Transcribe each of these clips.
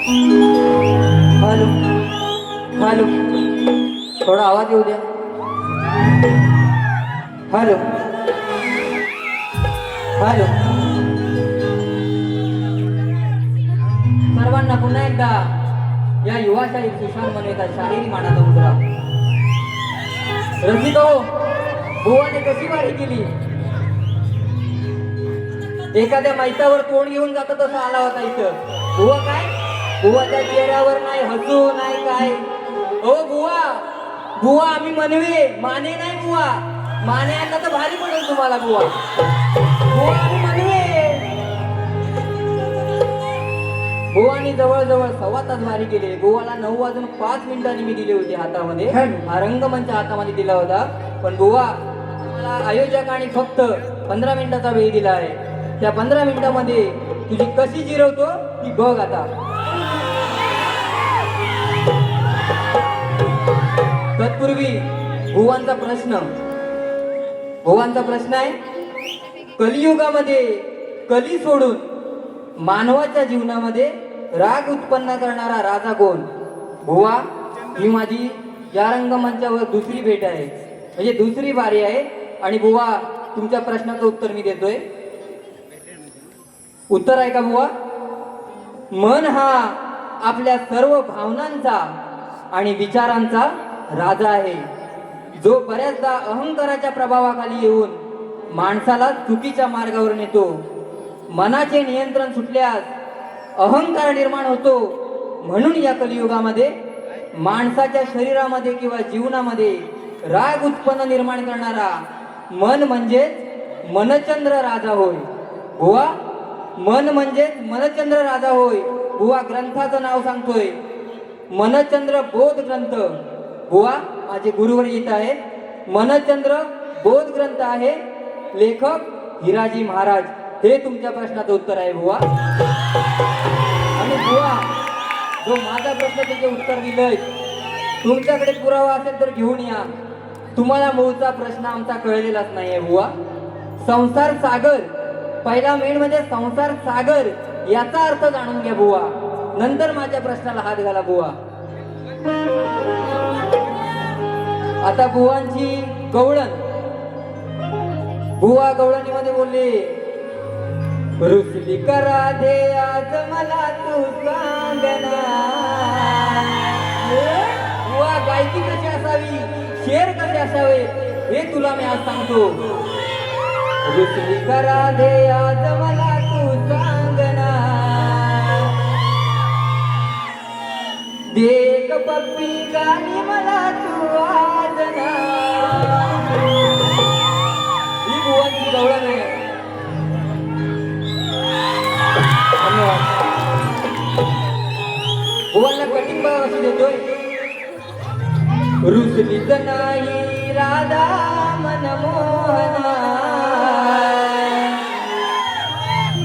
Hello hello, थोडा आवाज येऊ द्या. Hello hello. सर्वांना पुन्हा एकदा या युवाशाही सुशांत मनवेचा शाहिरी मानाचा मुद्रा. रसिक हो, बुवाने कशी वारी केली? एखाद्या मैतावर तोंड घेऊन जात तसा आला होता इथं. बुवा काय, बुवाच्या चेहऱ्यावर नाही हसू नाही काय. ओ बुवा, बुवा आम्ही मनवे, माने नाही बुवा. माने आणला तर भारी पडेल तुम्हाला बुवा. बुवा आम्ही मनवे. बुवानी जवळजवळ 1.25 तास वारी केली. बुवाला 9:05 मी दिले होते हातामध्ये. हा रंगमंच हातामध्ये दिला होता. पण बुवा, मला आयोजकांनी फक्त 15 मिनिटाचा वेळ दिला आहे. त्या 15 मिनिटामध्ये तुझी कशी जिरवतो ती बघ आता. तत्पूर्वी बुवांचा प्रश्न आहे, कलियुगामध्ये कली सोडून मानवाच्या जीवनामध्ये राग उत्पन्न करणारा राजा कोण? बुवा, ही माझी या रंगमंचावर दुसरी भेट आहे, म्हणजे दुसरी वारी आहे. आणि बुवा, तुमच्या प्रश्नाचं उत्तर मी देतोय. उत्तर आहे का बुवा? मन हा आपल्या सर्व भावनांचा आणि विचारांचा राजा आहे, जो बऱ्याचदा अहंकाराच्या प्रभावाखाली येऊन माणसाला चुकीच्या मार्गावर नेतो. मनाचे नियंत्रण सुटल्यास अहंकार निर्माण होतो. म्हणून या कलियुगामध्ये माणसाच्या शरीरामध्ये किंवा जीवनामध्ये राग उत्पन्न निर्माण करणारा मन म्हणजेच मनचंद्र राजा होय. बुवा, मन म्हणजेच मनचंद्र राजा होय. बुवा, ग्रंथाचं नाव सांगतोय, मनचंद्र बोध ग्रंथ. बुवा, माझे गुरुवर येत आहे. मनचंद्र बोध ग्रंथ आहे. लेखक हिराजी महाराज. हे तुमच्या प्रश्नाचं उत्तर आहे बुवा. आणि बुवा, जो माझा प्रश्न त्याचे उत्तर दिलंय, तुमच्याकडे पुरावा असेल तर घेऊन या. तुम्हाला मूळचा प्रश्न आमचा कळलेलाच नाहीये बुवा. संसार सागर, पहिला मेन म्हणजे संसार सागर याचा अर्थ जाणून घ्या बुवा. नंतर माझ्या प्रश्नाला हात घाला बुवा. आता बुवांची गवळण. बुवा गवळणीमध्ये बोलले, रुसली का राधे आज मला तू सांगना. बुवा, गायकी कशी असावी, शेर कसे असावे हे तुला मी आज सांगतो. रुसली का राधे आज मला तू सांगना. देख पप्पी गाणी मला तू वाजना. ही बुवांची गवळण आहे. धन्यवाद. बुवांना कटिंग बघा कशी देतोय. रुसलीच नाही राधा मनमोहना.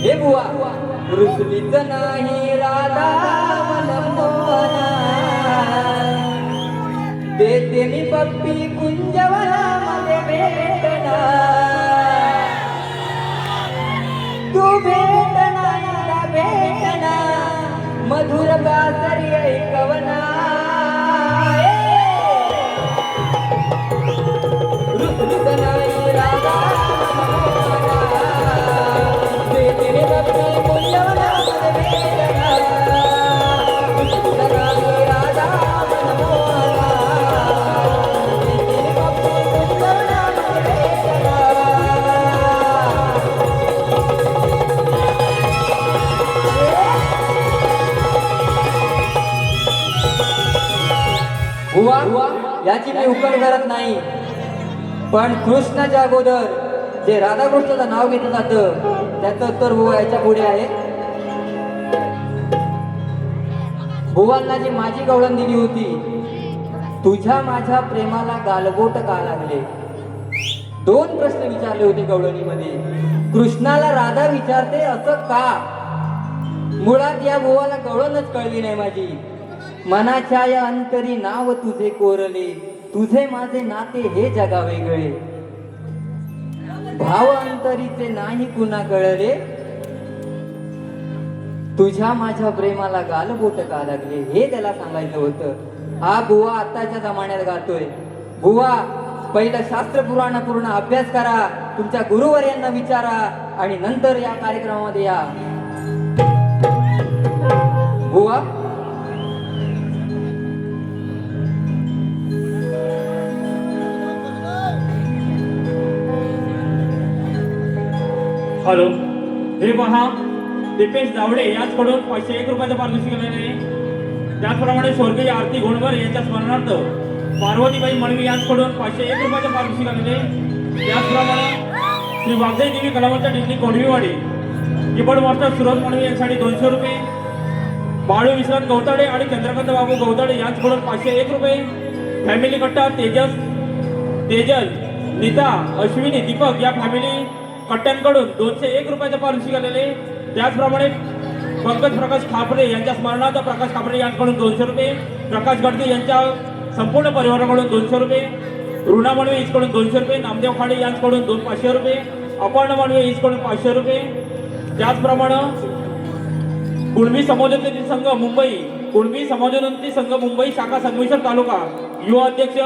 हे बुवा, रुसलीच नाही राधा मनमोहना. देते मी पप्पी कुंजवनामध्ये भेटना. तू भेटना याला भेटना. मधुर बासरी ऐकवना. रुसलीच नाही राधा मनमोहना. देते मी पप्पी कुंजवनामध्ये भेटना. रुसलीच नाही राधा मनमोहना. देते मी पप्पी कुंजवनामध्ये भेटना. बुवा, याची मी उकल करत नाही, पण कृष्णाच्या अगोदर जे राधाकृष्णाचं नाव घेतलं जातं त्याचं उत्तर बुवा याच्या पुढे आहे. बुवांना जी माझी गवळण दिली होती, तुझ्या माझ्या प्रेमाला गालबोट का लागले. 2 प्रश्न विचारले होते गवळणीमध्ये. कृष्णाला राधा विचारते असं का? मुळात या बुवाला गवळणच कळली नाही माझी. मनाच्या या अंतरी नाव तुझे कोरले. तुझे माझे नाते हे जगा वेगळे. भाव अंतरीचे नाही कुणा कळले. तुझ्या माझ्या प्रेमाला गालबोट का लागले हे त्याला सांगायचं होतं. हा बुवा आताच्या जमान्यात गातोय. बुवा पहिलं शास्त्र पुराण पूर्ण अभ्यास करा, तुमच्या गुरुवर्यांना विचारा आणि नंतर या कार्यक्रमामध्ये या. बुवा हॅलो, हे पहा, दीपेश दावडे याचकडून 501 रुपयाचं पारितोषिक आलेलं आहे. त्याचप्रमाणे स्वर्गीय आरती गोंडवर यांच्या स्मरणार्थ पार्वतीबाई मळवी यांच्याकडून 501 रुपयाचं पारितोषिक आलेले आहे. त्याचप्रमाणे श्री वाघजाई देवी कलावंत डिग्री कोंडवीवाडी कीबोर्ड मास्टर सुरज मळवी यांच्यासाठी 200 रुपये, बाळू विश्रांत गवताडे आणि चंद्रकांत बाबू गवताडे यांच्याकडून 501 रुपये, फॅमिली कट्टा तेजल नीता अश्विनी दीपक या फॅमिली कट्ट्यांकडून 201 रुपयाचं पारितोषिक आलेले. त्याचप्रमाणे पंकज प्रकाश खापरे यांच्या स्मरणार्थ प्रकाश खापरे यांच्याकडून 200 रुपये, प्रकाश गडके यांच्या संपूर्ण परिवाराकडून 200 रुपये, ऋणा मांडवे इसकडून 200 रुपये, नामदेव खाडे यांच्याकडून 500 रुपये, अपर्णा मांडवे इसकडून 500 रुपये. त्याचप्रमाणे कुणबी समाजोन्नती संघ मुंबई, कुणबी समाजोन्नती संघ मुंबई शाखा संगमेश्वर तालुका युवा अध्यक्ष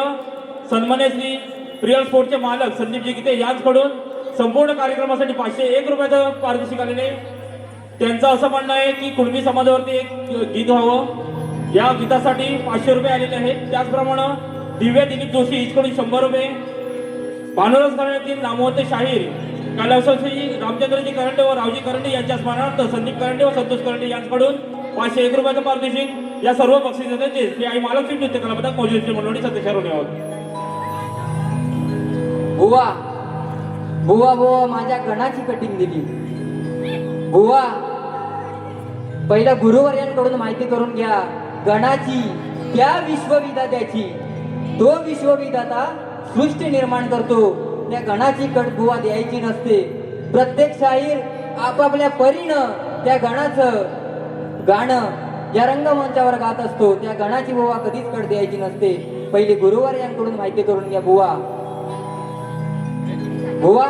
सन्मान्य श्री प्रियल स्पोर्टचे मालक संदीपजी गीते यांच्याकडून संपूर्ण कार्यक्रमासाठी 501 रुपयाचं पारितोषिक आलेले. त्यांचं असं म्हणणं आहे की कुणबी समाजावरती एक गीत व्हावं, या गीतासाठी 500 रुपये आलेले आहेत. त्याचप्रमाणे दिव्या दिलीप जोशी हिचकडून 100 रुपये, भानुरस घराण्यातील नामवंत शाहीर कलावंती रामचंद्रजी करंडे व रावजी करंडे यांच्या स्मरणार्थ संदीप करंडे व संतोष करंडे यांच्याकडून 501 रुपयाचं पारितोषिक. या सर्व बक्षिसांचे श्री आई महालक्ष्मी नृत्य कलापथक मौजूदची मंडळी सत्तेशावर आहोत. बुवा बुवा बुवा माझ्या गणाची कटिंग दिली. बुवा पहिला गुरुवर्यांकडून माहिती करून घ्या गणाची, त्या विश्वविधात्याची. तो विश्वविधाता सृष्टी निर्माण करतो, त्या गणाची कट बुवा द्यायची नसते. प्रत्येक शाहीर आपापल्या परीनं त्या गणाचं गाणं या रंगमंचावर गात असतो, त्या गणाची बुवा कधीच कट द्यायची नसते. पहिले गुरुवर्यांकडून माहिती करून घ्या बुवा. बुवा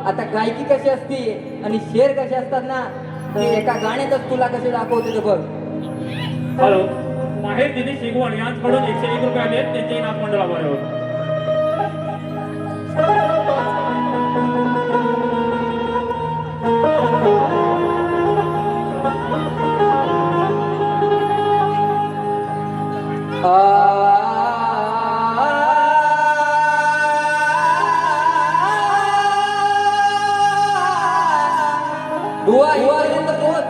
आता गायकी कशी असते आणि शेर कसे असतात ना, ते एका गाण्यातच तुला कसे दाखवते ते बघ. हॅलो, माहेर दिदी शिगवण यांच्याकडून 101 रुपये आले, त्यांचे नाथ मंडळ आभार आहोत. बुवा इथपर्यंत पोहोच.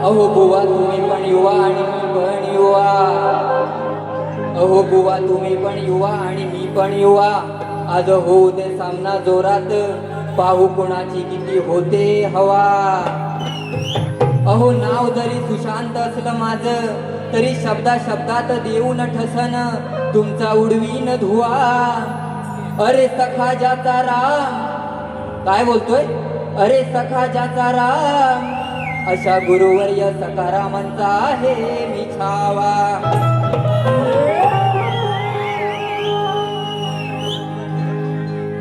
अहो बुवा तुम्ही पण युवा आणि मी पण युवा. अहो बुवा तुम्ही पण युवा आणि मी पण युवा. आज होऊ दे सामना जोरात, पाहू कुणाची किती होते हवा. अहो नाव जरी सुशांत असलं माझं, तरी शब्दा शब्दात देऊन ठसन तुमचा उडवीन धुवा. अरे सखा ज्याचा राम, काय बोलतोय? अरे सखा ज्याचा राम, अशा गुरुवर्य सकारामांचा आहे मी छावा.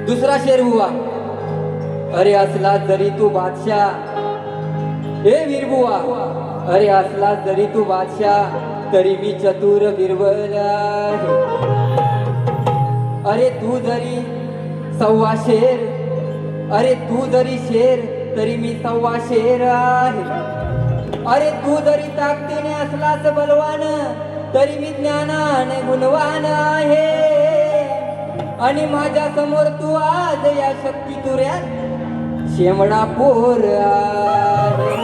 दुसरा शेर बुवा. अरे असला जरी तू बादशाह, हे वीरबुवा, अरे असला जरी तू बादशाह, तरी मी चतुर बिरबल आहे. अरे तू जरी सव्वा शेर, अरे तू जरी शेर, तरी मी सव्वा शेर आहे. अरे तू जरी ताकदीने असलाच बलवान, तरी मी ज्ञानाने गुणवान आहे. आणि माझ्या समोर तू आज या शक्ती तुऱ्यात शेमडा पोर आहे.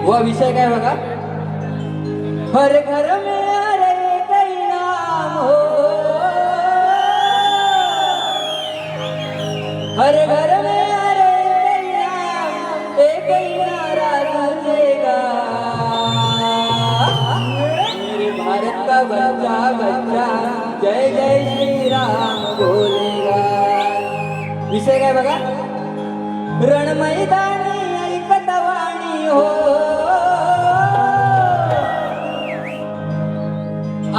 व विषय काय बघा. हर घर में अरे कई नाम हो, हर घर में अरे कई नाम, एक ही नारा गूंजेगा, मेरे भारत का बच्चा बच्चा जय जय श्रीराम बोलेगा. विषय काय बघा, रण मैदानी ऐकत वाणी हो.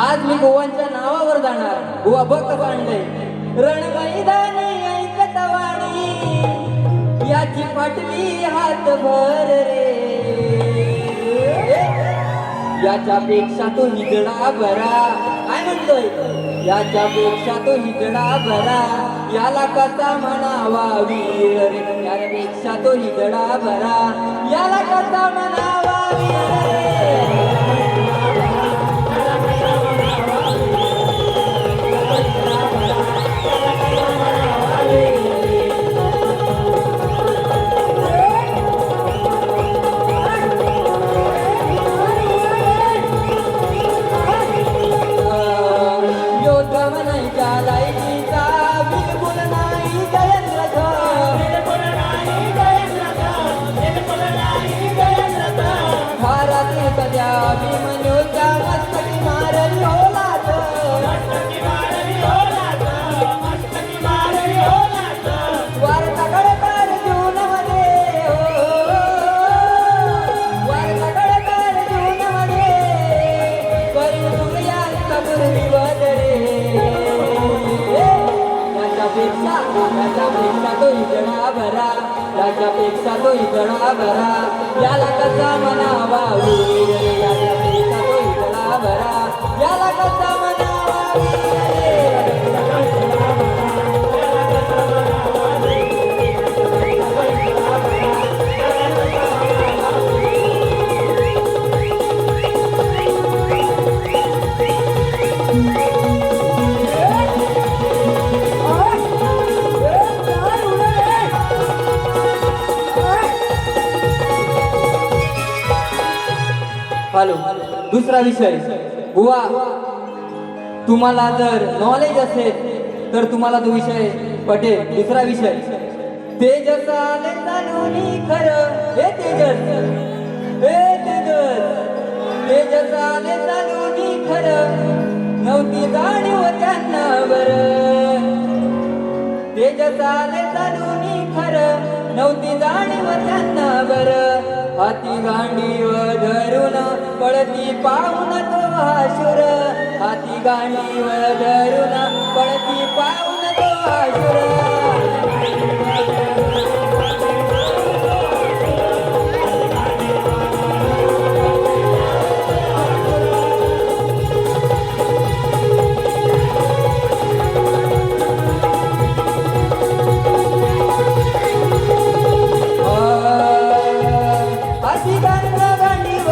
आज मी गोवांच्या नावावर जाणार. गोवा बघ कसं आणलंय. रण मैदानी ऐकत वाणी याची पाटली हात भर रे. याच्यापेक्षा तो हिजडा बरा. काय म्हणतोय, याच्यापेक्षा तो हिजडा बरा. याला कसा म्हणावा वीर रे. यापेक्षा तो हिजडा बरा. याला कसा म्हणावा वीर रे. याच्यापेक्षा तो हिजडा बरा. याच्यापेक्षा तो हिजडा बरा. याला कसा म्हणावा वीर रे. याच्यापेक्षा तो हिजडा बरा. याला कसा म्हणावा वीर हॅलो. दुसरा विषय, बुवा तुम्हाला जर नॉलेज असेल तर तुम्हाला तो विषय पटेल. दुसरा विषय, तेजस आले चालूनी खरं. हे तेजस, हे तेजस, तेजस आले चालूनी खरं. नव्हती जाणीव त्यांना बरं. तेजस आले चालूनी खरं. नव्हती जाणीव त्यांना बरं. हाती गांडीव धरून पळती पाहून तो आशुर. हाती गांडीव धरून पळती पाहून तो आशुर. हाती गांडीव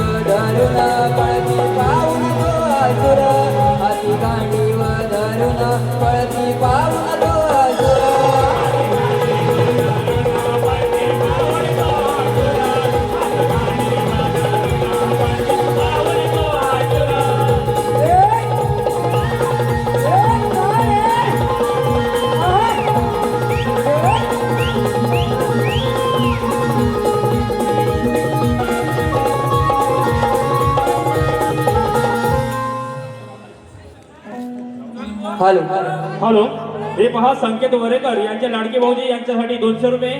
धरून पळती पाहून तो आसुर. हाती गांडीव धरून पळती पाहून तो आसुर. हॅलो. हॅलो. हे पहा, संकेत वरेकर यांचे लाडके भाऊजी यांच्यासाठी 200 रुपये.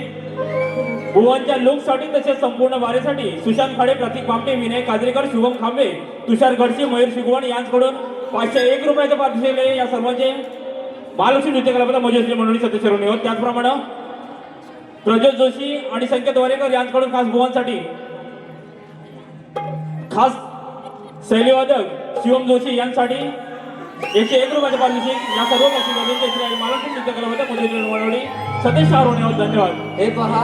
भुवनच्या लुकसाठी तसेच संपूर्ण वारीसाठी सुशांत खाडे, प्रतीक बामटे, विनय काजरेकर, शुभम खांबे, तुषार गडसे, मयूर शिगवण यांच्याकडून 501 रुपयाचे पारितोषिक दिले. या सर्वांचे महालक्ष्मी नृत्य कलापदा मजेश्री मंडळी सदस्य होत. त्याचप्रमाणे प्रज्योत जोशी आणि संकेत वरेकर यांच्याकडून खास भुवनसाठी खास शैलीवादक शिवम जोशी यांसाठी 101 रुपयाचे पारितोषिक. या सर्व बक्षिसांचे श्री महालक्ष्मी नृत्य कलापदा मजेश्री मंडळी सदस्य होत. धन्यवाद. हे पहा,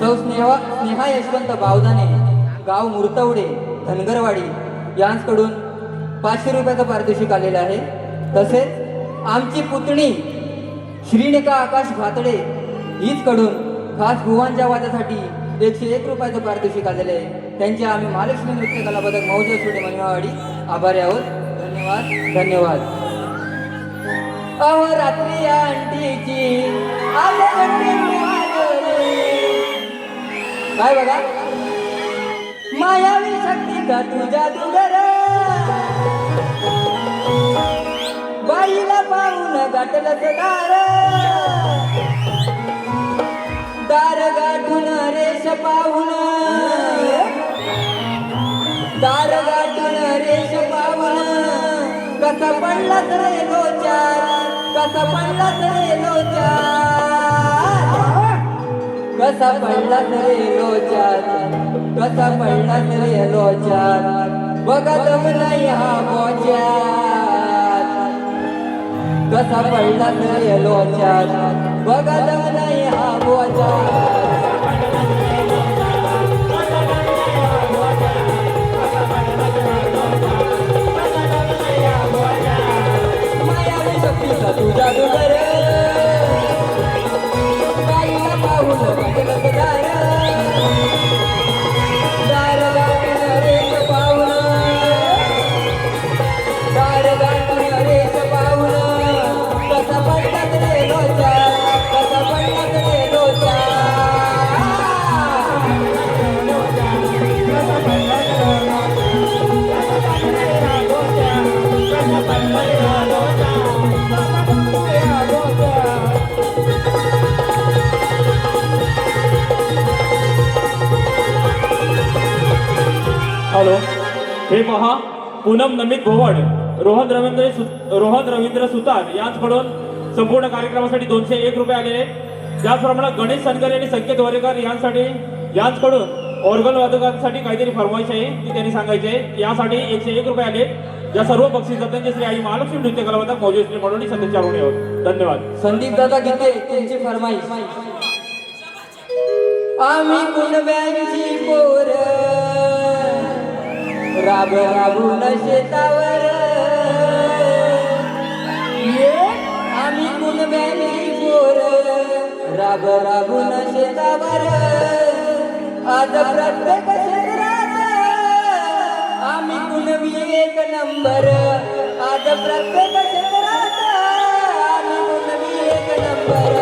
सौ स्नेहा यशवंत बावदाने, गाव मुर्तवडे, धनगरवाडी यांच्याकडून 500 रुपयाचं पारितोषिक आलेलं आहे. तसेच आमची पुतणी श्रीनिका आकाश भातडे हीच कडून खास भुवांच्या वादासाठी 101 रुपयाचं पारितोषिक आलेले आहे. त्यांचे आम्ही महालक्ष्मी नृत्य कला पदक मौजे सुडे मनवावाडी आभारी आहोत. धन्यवाद धन्यवाद. अहो रात्री आंटीची आले काय बघा मायावी शक्ती का तुझ्या दुगर बाईला पाहून गाठलं दार गाठून रेष पाहून दार गाठून रेष पाहून कसा पडला रे लोचार कसा पडला रे लोचार कसा पडला रे लोचार कसा पडला रे लोचार बघा दम नाही हा बोचार कसा पडला रे लोचार बघा दम नाही हा बोचार मायावी शक्तीचा तुझा डोंगर बाईला पाहून वाटलं दार गाठून रेष पाहून दार गाठून रेष पाहून कसा पडलात रे लोचार कसा पडलात रे लोचार हॅलो हे पहा पूनम नमित भोवड रोहन रवींद्र सुतार यांच्याकडून संपूर्ण कार्यक्रमासाठी 201 रुपये आलेले. त्याचप्रमाणे गणेश सनगरे आणि संकेत वरेकर यांच्याकडून ऑर्गन वादकांसाठी काहीतरी फरमाईश आहे ती त्यांनी सांगायची आहे. यासाठी 101 रुपये आले. या सर्व बक्षीस दात्यांचे श्री आई महालक्ष्मी नृत्य कला पदक मौजे श्री म्हणून सध्याच्या आहोत. धन्यवाद. संदीप दादा गीते त्यांची फरमाईश. आम्ही कुणब्यांची पोर राब राबून शेतावर आम्ही कुणब्यांची पोर राब राबून शेतावर आज प्रत्येक क्षेत्रात आम्ही कुणबी एक नंबर आज प्रत्येक क्षेत्रात आम्ही कुणबी एक नंबर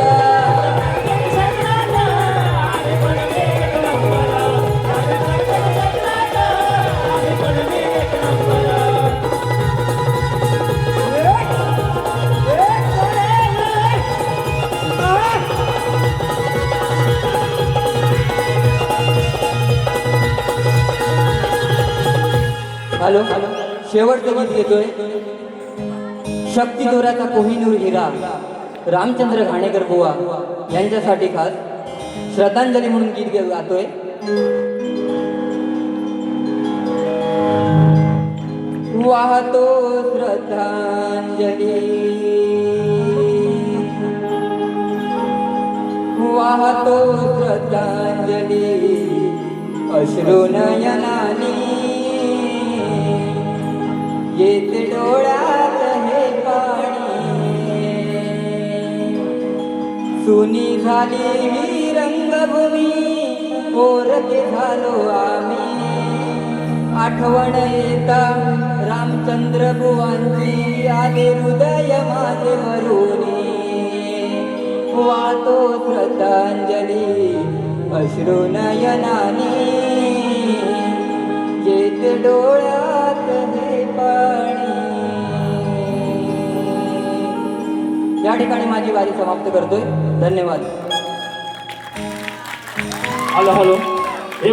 हॅलो शेवटचं गीत घेतोय. शक्ती दोऱ्याचा कोहिनूर हिरा रामचंद्र घाणेकर बुवा यांच्यासाठी खास श्रद्धांजली म्हणून गीत गातोय. वाहतो श्रद्धांजली वाहतो श्रद्धांजली अश्रू नयनानी येते डोळ्यात हे पाणी सुनी झाली ही रंगभूमी ओरके झालो आम्ही आठवण येता रामचंद्र बुवांची आले हृदय माझे भरूनी वाहतो श्रद्धांजली अश्रू नयनानी येते डोळ्यात हे पाणी. या ठिकाणी माझी वारी समाप्त करतोय. धन्यवाद. हॅलो हे